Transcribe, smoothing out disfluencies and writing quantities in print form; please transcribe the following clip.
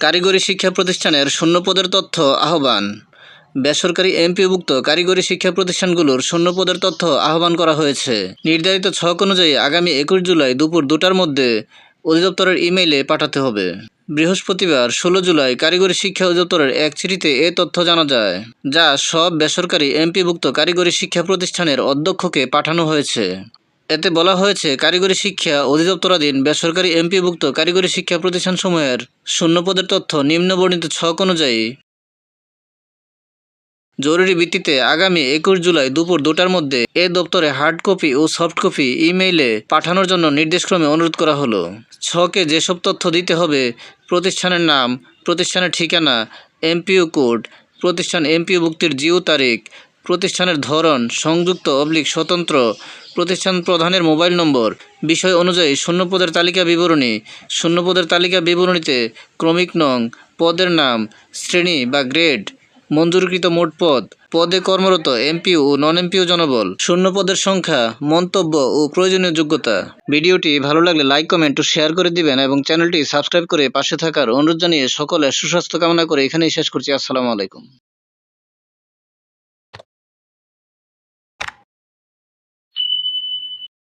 কারিগরি শিক্ষা প্রতিষ্ঠানের শূন্যপদের তথ্য আহ্বান। বেসরকারি এমপিওভুক্ত কারিগরি শিক্ষা প্রতিষ্ঠানগুলোর শূন্যপদের তথ্য আহ্বান করা হয়েছে। নির্ধারিত ছক অনুযায়ী আগামী 21 জুলাই দুপুর 2টার মধ্যে অধিদপ্তরের ইমেইলে পাঠাতে হবে। বৃহস্পতিবার 16 জুলাই কারিগরি শিক্ষা অধিদপ্তরের এক চিঠিতে এ তথ্য জানা যায়, যা সব বেসরকারি এমপিওভুক্ত কারিগরি শিক্ষা প্রতিষ্ঠানের অধ্যক্ষকে পাঠানো হয়েছে। এতে বলা হয়েছে, কারিগরি শিক্ষা অধিদপ্তরাধীন বেসরকারি এমপিওভুক্ত কারিগরি শিক্ষা প্রতিষ্ঠানসমূহের শূন্যপদের তথ্য নিম্নবর্ণিত ছক অনুযায়ী জরুরি ভিত্তিতে আগামী 21 জুলাই দুপুর 2টার মধ্যে এ দপ্তরে হার্ড কপি ও সফট কপি ইমেইলে পাঠানোর জন্য নির্দেশক্রমে অনুরোধ করা হলো। ছকে যেসব তথ্য দিতে হবে: প্রতিষ্ঠানের নাম, প্রতিষ্ঠানের ঠিকানা, এমপিও কোড, প্রতিষ্ঠান এমপিওভুক্তির জিও তারিখ, প্রতিষ্ঠানের ধরন সংযুক্ত/স্বতন্ত্র, প্রতিষ্ঠান প্রধানের মোবাইল নম্বর, বিষয় অনুযায়ী শূন্যপদের তালিকা বিবরণী, শূন্যপদের তালিকা বিবরণীতে ক্রমিক নং, পদের নাম, শ্রেণী বা গ্রেড, মঞ্জুরকৃত মোট পদ, পদে কর্মরত এমপিও ও নন এমপিও জনবল, শূন্যপদের সংখ্যা, মন্তব্য ও প্রয়োজনীয় যোগ্যতা। ভিডিওটি ভালো লাগলে লাইক, কমেন্ট ও শেয়ার করে দিবেন এবং চ্যানেলটি সাবস্ক্রাইব করে পাশে থাকার অনুরোধ জানিয়ে সকলের সুস্বাস্থ্য কামনা করে এখানেই শেষ করছি। আসসালামু আলাইকুম।